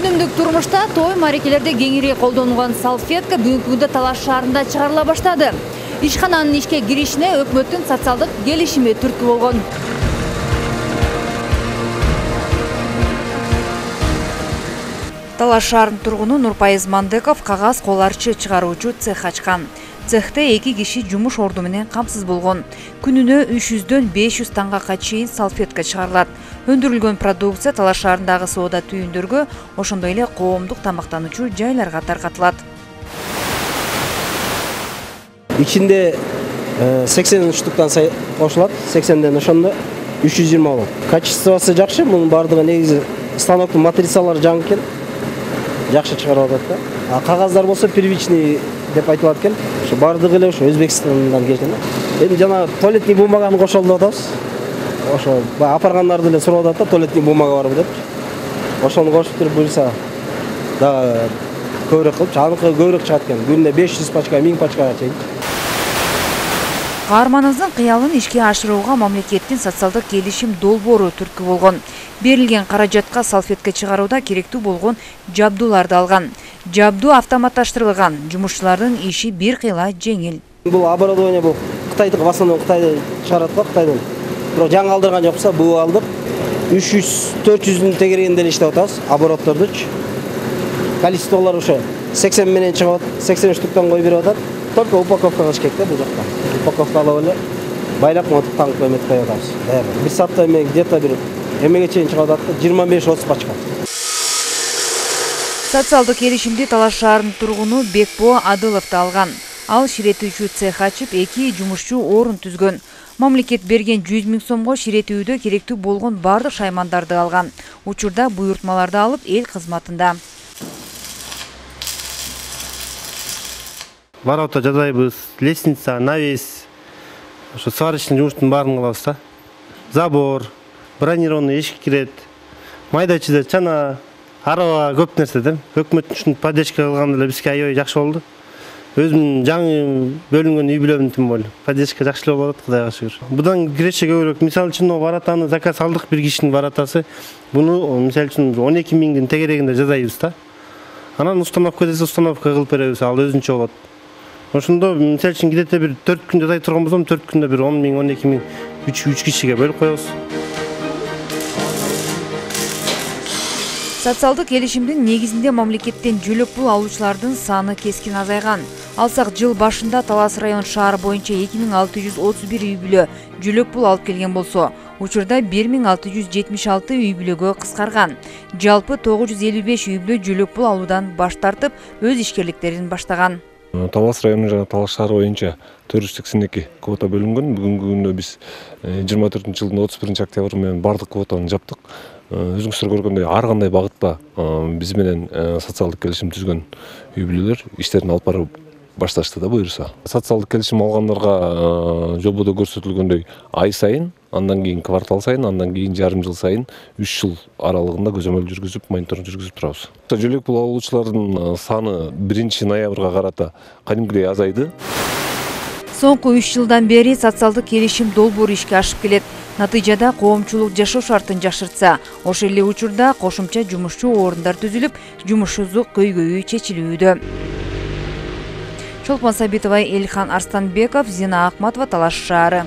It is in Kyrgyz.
Күнүмдүк турмушта той марекелерде кеңири колдонулган салфетка бүгүнкү күндө Талаш шаарында чыгарыла баштады. Ишкананын ишке киришине өкмөттүн социалдык келишими түрткү болгон. Талаш шаарынын тургуну Нурпайыз Мандыков кагаз кол арчы чыгаруучу цех ачкан. Цехте 2 киши жумуш орду менен камсыз болгон. Күнүнө 300дөн 500 таңгакка чейин салфетка чыгарылат. Өндүрүлгөн продукция Талаш шаарындагы соода түйүндөргө, ошондой эле коомдук тамактануучу жайларга таркатылат. İçinde 80 штуктан кошулат, 80ден ошондо 320 болот. Качествосы жакшы, мунун бардыгы негизи станоктун матрицалары жаңы экен. Жакшы чыгарып атат да. Кагаздар болсо первичный деп айтылат экен. Ошо бардыгы эле ошо Өзбекстандан келген. Эми жана туалетный бумаганы кошолуп атабыз. Ошо апаргандарды эле сурап атат да, туалетный бумага барбы деп. Ошону кошуп туруп буйрса да көбүрөөк кылып, аныкы көбүрөөк чыгат экен. Күнүнө 500 пачка, 1000 пачкага чейин. Каарманыбыздын кыялын ишке ашырууга мамлекеттин социалдык келишим долбоору түрткү болгон. Берилген каражатка салфетка чыгарууда керектүү болгон жабдууларды алган. Жабдуу автоматташтырылган, жумушчулардын иши бир кыйла жеңил. Бул оборудование бул Кытайдык, в основном Кытайда чыгарат го, Кытайдан. Бирок жаңы алдырган жокпуз, бул алдык. 300-400дүн тегерегинде иштеп атабыз, обороттордучу. Количестволор ошо 80 менен чыгып, 80 штуктан кой берип атат. Только упаковкага керек да бул жакта. Упаковка алып эле байлап мотуп таңкып эметип коюп атабыз. Бир саатта эме где-то бир эмеге чейин чыгып атат, 25-30 пачка. Социалдык келишимди Талаш шаарынын тургуну Бекбо Адылов да алган. Ал ширетүүчү цех ачып, 2 жумушчу орун түзгөн. Мамлекет берген 100 000 сомго ширетүүдө керектүү болгон бардык шаймандарды алган. Учурда буйртмаларды алып эл кызматында. Ворота жазайбыз, лестница, навес, ошо сварочный жумуштун баарын кылабыз да. Забор, бронированный эшик кирет, майда-чүйдө чана, араба көп нерсе да. Өкмөттүн ушунтип поддержка кылганы эле бизге аябай жакшы болду. Өзүмдүн жаңы бөлүнгөн үй бүлөм тим болду. Поддержка жакшы эле болот, Кудайга шүгүр. Будан киреше көбүрөөк. Мисалы үчүн воротаны заказ алдык, бир кишинин воротасы. Буну мисалы үчүн 12 000дин тегерегинде жазайбыз да. Анан установка десе установка кылып беребиз, ал өзүнчө болот. Ошондо мисалы үчүн где-то бир 4 күн жазай турган болсом, 4 күндө бир 10 000, 12 000, 3 кишиге бөлүп коебуз. Социалдык келишимдин негизинде мамлекеттен жөлөк пул алуучулардын саны кескин азайган. Алсак жыл башында Талас район шаары боюнча 2631 үй бүлө жөлөк пул алып келген болсо, учурда 1676 үй бүлөгө кыскарган. Жалпы 955 үй бүлө жөлөк пул алуудан баш тартып, өз ишкерликтерин баштаган. Талас району жана Талаш шаары боюнча 482 квота бөлүнгөн. Бүгүнкү күндө биз 24-жылдын 31 октябры менен бардык квотаны жаптык. Өзүңүздөр көргөндөй ар кандай багытта биз менен социалдык келишим түзгөн үй бүлөлөр иштерин алып барып башташты да буюрса. Социалдык келишим алгандарга жободо көрсөтүлгөндөй ай сайын, андан кийин квартал сайын, андан кийин жарым жыл сайын 3 жыл аралыгында көзөмөл жүргүзүп, мониторинг жүргүзүп турабыз. Жөлөк пул алуучулардын саны 1 ноябрга карата кадимкидей азайды. Соңку 3 жылдан бери социалдык келишим долбоору ишке ашып келет. Натыйжада коомчулук жашоо шартын жакшыртса, ошол эле учурда кошумча жумушчу орундар түзүлүп, жумушсуздук көйгөйү чечилүүдө. Чолпон Сабитова, Элхан Арстанбеков, Зина Ахматова, Талаш шаары.